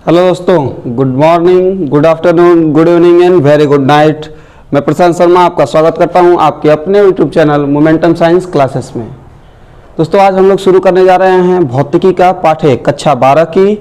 Hello दोस्तों, good morning, good afternoon, good evening and very good night. मैं प्रशांत शर्मा आपका स्वागत करता हूं आपके अपने YouTube channel momentum science classes में। दोस्तों, आज हम लोग शुरू करने जा रहे हैं भौतिकी का पाठ 1 कक्षा 12 की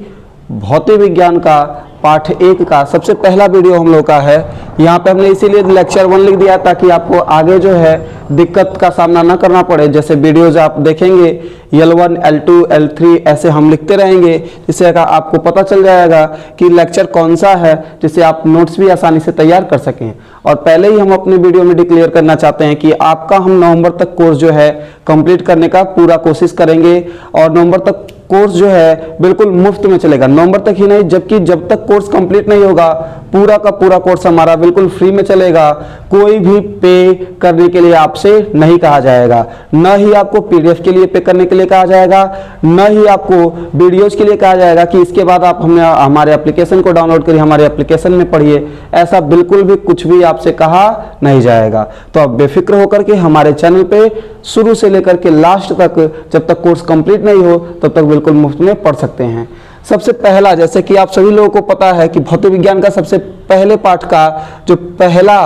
भौतिक विज्ञान का पाठ 1 का सबसे पहला वीडियो हम लोग का है। यहाँ पे हमने इसीलिए लेक्चर 1 लिख दिया ताकि आपको आगे जो है दिक्कत का सामना ना करना पड़े। जैसे वीडियोज आप देखेंगे L1, L2, L3 ऐसे हम लिखते रहेंगे, जिससे आपको पता चल जाएगा कि लेक्चर कौन सा है, जिससे आप नोट्स भी आसानी से तैयार कर सकें। और पहले ही हम अपने वीडियो में डिक्लेयर करना चाहते हैं कि आपका हम नवंबर तक कोर्स जो है कंप्लीट करने का पूरा कोशिश करेंगे। और नवंबर तक कोर्स जो है बिल्कुल मुफ्त में चलेगा, नवंबर तक ही नहीं, जबकि जब तक कोर्स कंप्लीट नहीं होगा पूरा का पूरा कोर्स हमारा बिल्कुल फ्री में चलेगा। कोई भी पे करने के लिए आपसे नहीं कहा जाएगा, न ही आपको पीडीएफ के लिए पे करने के लिए कहा जाएगा, न ही आपको वीडियोज के लिए कहा जाएगा कि इसके बाद आप हमारे एप्लीकेशन को डाउनलोड करिए, हमारे एप्लीकेशन में पढ़िए। ऐसा बिल्कुल भी कुछ भी आपसे कहा नहीं जाएगा। तो आप बेफिक्र होकर के हमारे चैनल पे शुरू से लेकर के लास्ट तक, जब तक कोर्स कंप्लीट नहीं हो तब तक बिल्कुल मुफ्त में पढ़ सकते हैं। सबसे पहला, जैसे कि आप सभी लोगों को पता है कि भौतिक विज्ञान का सबसे पहले पाठ का जो पहला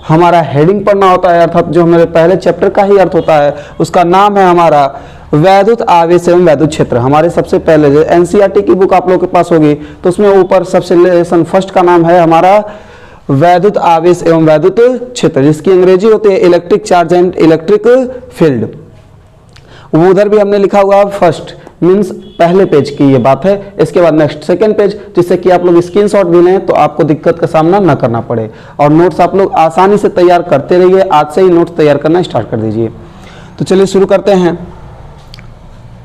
हमारा हेडिंग पढ़ना होता है, अर्थात जो हमारे पहले चैप्टर का ही अर्थ होता है, उसका नाम है हमारा वैद्युत आवेश एवं वैद्युत क्षेत्र। हमारे सबसे पहले जो एनसीईआरटी की बुक आप लोगों के पास होगी तो उसमें ऊपर सबसे लेसन फर्स्ट का नाम है हमारा वैद्युत आवेश एवं वैद्युत क्षेत्र, जिसकी अंग्रेजी होती है electric charge and electric field. वो उधर भी हमने लिखा हुआ फर्स्ट मीन्स पहले पेज की ये बात है। इसके बाद नेक्स्ट सेकंड पेज, जिससे कि आप लोग स्क्रीनशॉट भी लें तो आपको दिक्कत का सामना न करना पड़े। और नोट्स आप लोग आसानी से तैयार करते रहिए, आज से ही नोट्स तैयार करना स्टार्ट कर दीजिए। तो चलिए शुरू करते हैं।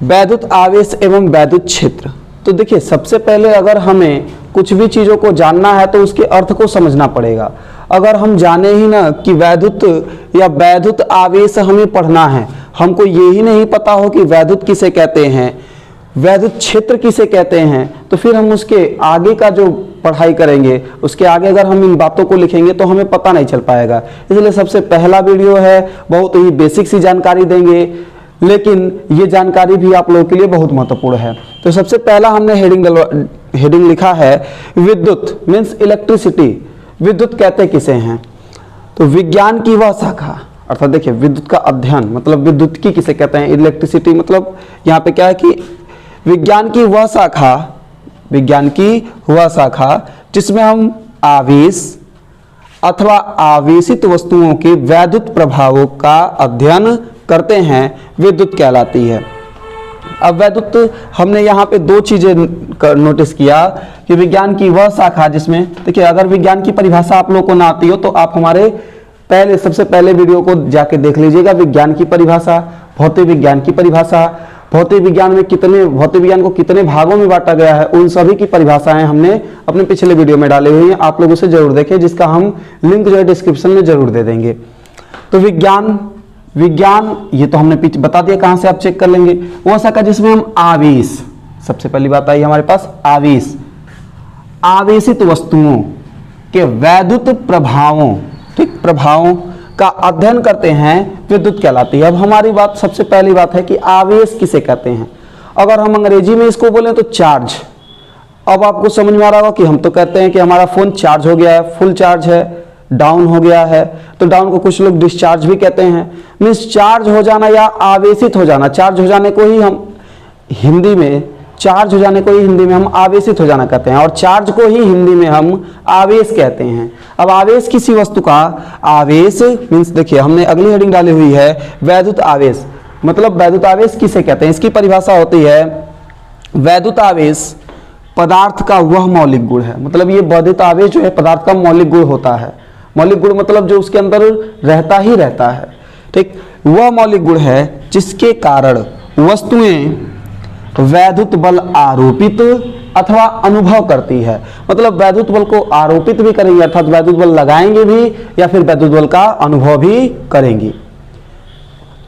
वैद्युत आवेश एवं वैद्युत क्षेत्र। तो देखिए, सबसे पहले अगर हमें कुछ भी चीज़ों को जानना है तो उसके अर्थ को समझना पड़ेगा। अगर हम जाने ही ना कि वैद्युत या वैद्युत आवेश हमें पढ़ना है, हमको यही नहीं पता हो कि वैद्युत किसे कहते हैं, वैद्युत क्षेत्र किसे कहते हैं, तो फिर हम उसके आगे का जो पढ़ाई करेंगे, उसके आगे अगर हम इन बातों को लिखेंगे तो हमें पता नहीं चल पाएगा। इसलिए सबसे पहला वीडियो है, बहुत ही बेसिक सी जानकारी देंगे, लेकिन ये जानकारी भी आप लोगों के लिए बहुत महत्वपूर्ण है। तो सबसे पहला हमने हेडिंग लिखा है विद्युत मीन्स इलेक्ट्रिसिटी। विद्युत कहते किसे हैं? तो विज्ञान की वह शाखा, अर्थात देखिए विद्युत का अध्ययन मतलब विद्युत की किसे कहते हैं, इलेक्ट्रिसिटी मतलब यहाँ पे क्या है कि विज्ञान की वह शाखा जिसमें हम आवेश अथवा आवेशित वस्तुओं के वैद्युत प्रभावों का अध्ययन करते हैं, विद्युत कहलाती है। अब वैद्युत हमने यहाँ पे दो चीजें नोटिस किया कि विज्ञान की वह शाखा जिसमें, देखिए अगर विज्ञान की परिभाषा आप लोगों को ना आती हो तो आप हमारे सबसे पहले वीडियो को जाके देख लीजिएगा। विज्ञान की परिभाषा, भौतिक विज्ञान की परिभाषा, भौतिक विज्ञान को कितने भागों में बांटा गया है, उन सभी की परिभाषाएं हमने अपने पिछले वीडियो में डाली हुई हैं। आप लोग उसे जरूर देखें, जिसका हम लिंक जो है डिस्क्रिप्शन में जरूर दे देंगे। तो विज्ञान ये तो हमने पीछे बता दिया, कहां से आप चेक कर लेंगे। वो शाखा जिसमें हम आवेश, सबसे पहली बात आई हमारे पास आवेश, आवेशित वस्तुओं के वैद्युत प्रभावों, ठीक, प्रभावों का अध्ययन करते हैं, विद्युत कहलाती है। अब हमारी बात, सबसे पहली बात है कि आवेश किसे कहते हैं। अगर हम अंग्रेजी में इसको बोलें तो चार्ज। अब आपको समझ में आ रहा होगा कि हम तो कहते हैं कि हमारा फोन चार्ज हो गया है, फुल चार्ज है, डाउन हो गया है, तो डाउन को कुछ लोग डिस्चार्ज भी कहते हैं। मीन्स चार्ज हो जाना या आवेशित हो जाना, चार्ज हो जाने को ही हम हिंदी में हम आवेशित हो जाना कहते हैं, और चार्ज को ही हिंदी में हम आवेश कहते हैं। अब आवेश किसी वस्तु का आवेश मीन्स, देखिए हमने अगली हेडिंग डाली हुई है वैद्युत आवेश, मतलब वैद्युत आवेश किसे कहते हैं। इसकी परिभाषा होती है वैद्युत आवेश पदार्थ का वह मौलिक गुण है, मतलब ये वैद्युत आवेश जो है पदार्थ का मौलिक गुण होता है। मौलिक गुण मतलब जो उसके अंदर रहता ही रहता है, ठीक, वह मौलिक गुण है जिसके कारण वस्तुएं वैद्युत बल आरोपित अथवा अनुभव करती है। मतलब वैद्युत बल को आरोपित भी करेंगे, अर्थात वैद्युत बल लगाएंगे भी, या फिर वैद्युत बल का अनुभव भी करेंगी।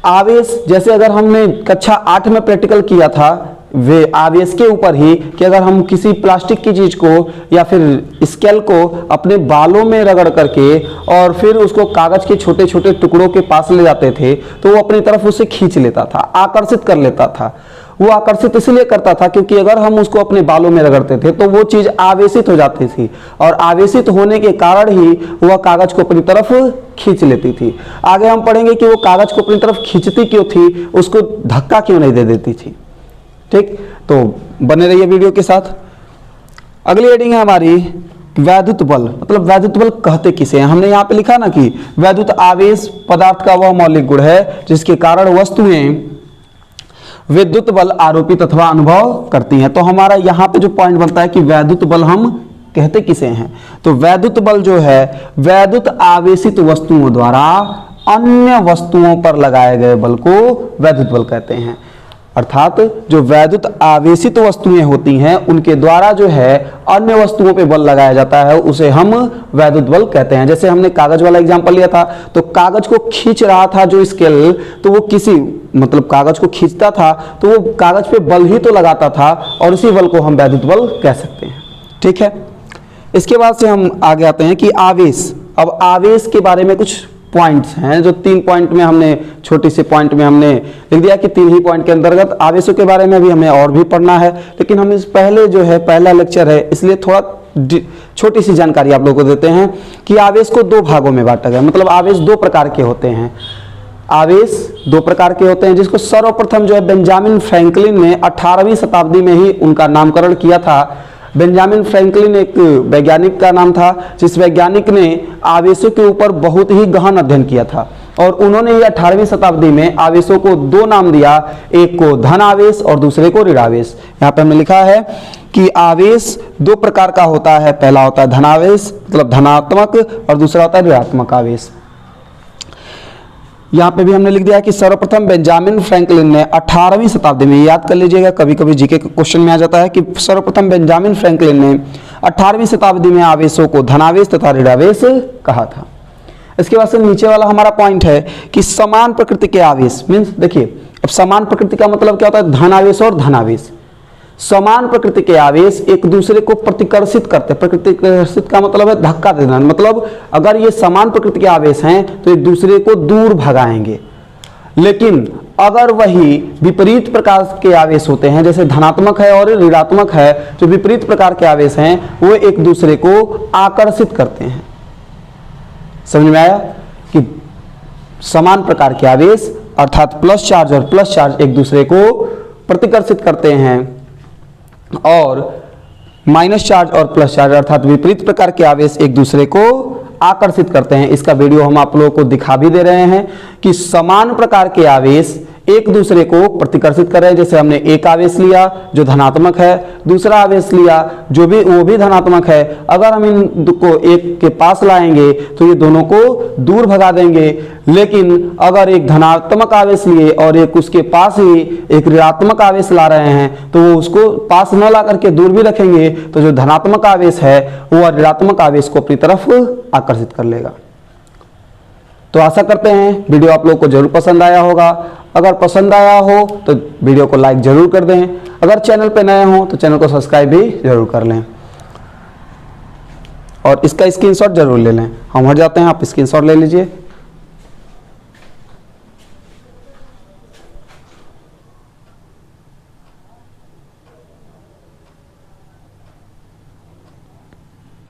आवेश, जैसे अगर हमने कक्षा 8 में प्रैक्टिकल किया था वे आवेश के ऊपर ही कि अगर हम किसी प्लास्टिक की चीज को या फिर स्केल को अपने बालों में रगड़ करके और फिर उसको कागज के छोटे छोटे टुकड़ों के पास ले जाते थे तो वो अपनी तरफ उसे खींच लेता था, आकर्षित कर लेता था। वो आकर्षित इसलिए करता था क्योंकि अगर हम उसको अपने बालों में रगड़ते थे तो वो चीज आवेशित हो जाती थी और आवेशित होने के कारण ही वह कागज को अपनी तरफ खींच लेती थी। आगे हम पढ़ेंगे कि वो कागज को अपनी तरफ खींचती क्यों थी, उसको धक्का क्यों नहीं दे देती थी। ठीक, तो बने रहिए वीडियो के साथ। अगली हेडिंग है हमारी वैद्युत बल। मतलब वैद्युत बल कहते किसे हैं? हमने यहाँ पे लिखा ना कि वैद्युत आवेश पदार्थ का वह मौलिक गुण है जिसके कारण वस्तुएं विद्युत बल आरोपित अथवा अनुभव करती हैं। तो हमारा यहाँ पे जो पॉइंट बनता है कि वैद्युत बल हम कहते किसे हैं, तो वैद्युत बल जो है वैद्युत आवेशित वस्तुओं द्वारा अन्य वस्तुओं पर लगाए गए बल को वैद्युत बल कहते हैं। अर्थात जो वैद्युत आवेशित वस्तुएं होती हैं उनके द्वारा जो है अन्य वस्तुओं पे बल लगाया जाता है, उसे हम वैद्युत बल कहते हैं। जैसे हमने कागज वाला एग्जांपल लिया था, तो कागज को खींच रहा था जो स्केल, तो वो किसी मतलब कागज को खींचता था तो वो कागज पे बल ही तो लगाता था और इसी बल को हम वैद्युत बल कह सकते हैं। ठीक है, इसके बाद से हम आगे आते हैं कि आवेश। अब आवेश के बारे में कुछ पॉइंट्स हैं जो 3 पॉइंट में हमने, छोटी सी पॉइंट में हमने लिख दिया कि 3 ही पॉइंट के अंतर्गत आवेशों के बारे में भी हमें और भी पढ़ना है, लेकिन हम इस पहले जो है पहला लेक्चर है इसलिए थोड़ा छोटी सी जानकारी आप लोगों को देते हैं कि आवेश को 2 भागों में बांटा गया। मतलब आवेश 2 प्रकार के होते हैं। आवेश 2 प्रकार के होते हैं जिसको सर्वप्रथम जो है बेंजामिन फ्रैंकलिन ने 18वीं शताब्दी में ही उनका नामकरण किया था। बेंजामिन फ्रैंकलिन एक वैज्ञानिक का नाम था जिस वैज्ञानिक ने आवेशों के ऊपर बहुत ही गहन अध्ययन किया था और उन्होंने ये 18वीं शताब्दी में आवेशों को 2 नाम दिया, एक को धन आवेश और दूसरे को ऋण आवेश। यहाँ पे हमने लिखा है कि आवेश 2 प्रकार का होता है। पहला होता है धनावेश मतलब धनात्मक और दूसरा होता है ऋणात्मक आवेश। यहाँ पे भी हमने लिख दिया कि सर्वप्रथम बेंजामिन फ्रैंकलिन ने 18वीं शताब्दी में, याद कर लीजिएगा कभी कभी जीके के क्वेश्चन में आ जाता है कि सर्वप्रथम बेंजामिन फ्रैंकलिन ने 18वीं शताब्दी में आवेशों को धनावेश तथा ऋणावेश कहा था। इसके बाद से नीचे वाला हमारा पॉइंट है कि समान प्रकृति के आवेश मीन्स, देखिए अब समान प्रकृति का मतलब क्या होता है? धनावेश और धनावेश। समान प्रकृति के आवेश एक दूसरे को प्रतिकर्षित करते हैं। प्रतिकर्षित का मतलब है धक्का देना। मतलब अगर ये समान प्रकृति के आवेश हैं तो एक दूसरे को दूर भगाएंगे, लेकिन अगर वही विपरीत प्रकार के आवेश होते हैं जैसे धनात्मक है और ऋणात्मक है, जो विपरीत प्रकार के आवेश हैं वो एक दूसरे को आकर्षित करते हैं। समझ में आया कि समान प्रकार के आवेश अर्थात प्लस चार्ज और प्लस चार्ज एक दूसरे को प्रतिकर्षित करते हैं और माइनस चार्ज और प्लस चार्ज अर्थात विपरीत प्रकार के आवेश एक दूसरे को आकर्षित करते हैं। इसका वीडियो हम आप लोगों को दिखा भी दे रहे हैं कि समान प्रकार के आवेश एक दूसरे को प्रतिकर्षित कर रहे हैं। जैसे हमने एक आवेश लिया जो धनात्मक है, दूसरा आवेश लिया जो भी वो भी धनात्मक है। अगर हम इन को एक के पास लाएंगे तो ये दोनों को दूर भगा देंगे, लेकिन अगर एक धनात्मक आवेश लिए और एक उसके पास ही एक ऋणात्मक आवेश ला रहे हैं तो वो उसको पास न ला करके दूर भी रखेंगे तो जो धनात्मक आवेश है वो ऋणात्मक आवेश को अपनी तरफ आकर्षित कर लेगा। तो आशा करते हैं वीडियो आप लोगों को जरूर पसंद आया होगा। अगर पसंद आया हो तो वीडियो को लाइक जरूर कर दें। अगर चैनल पे नए हो तो चैनल को सब्सक्राइब भी जरूर कर लें और इसका स्क्रीनशॉट जरूर ले लें। हम हट जाते हैं, आप स्क्रीनशॉट ले लीजिए।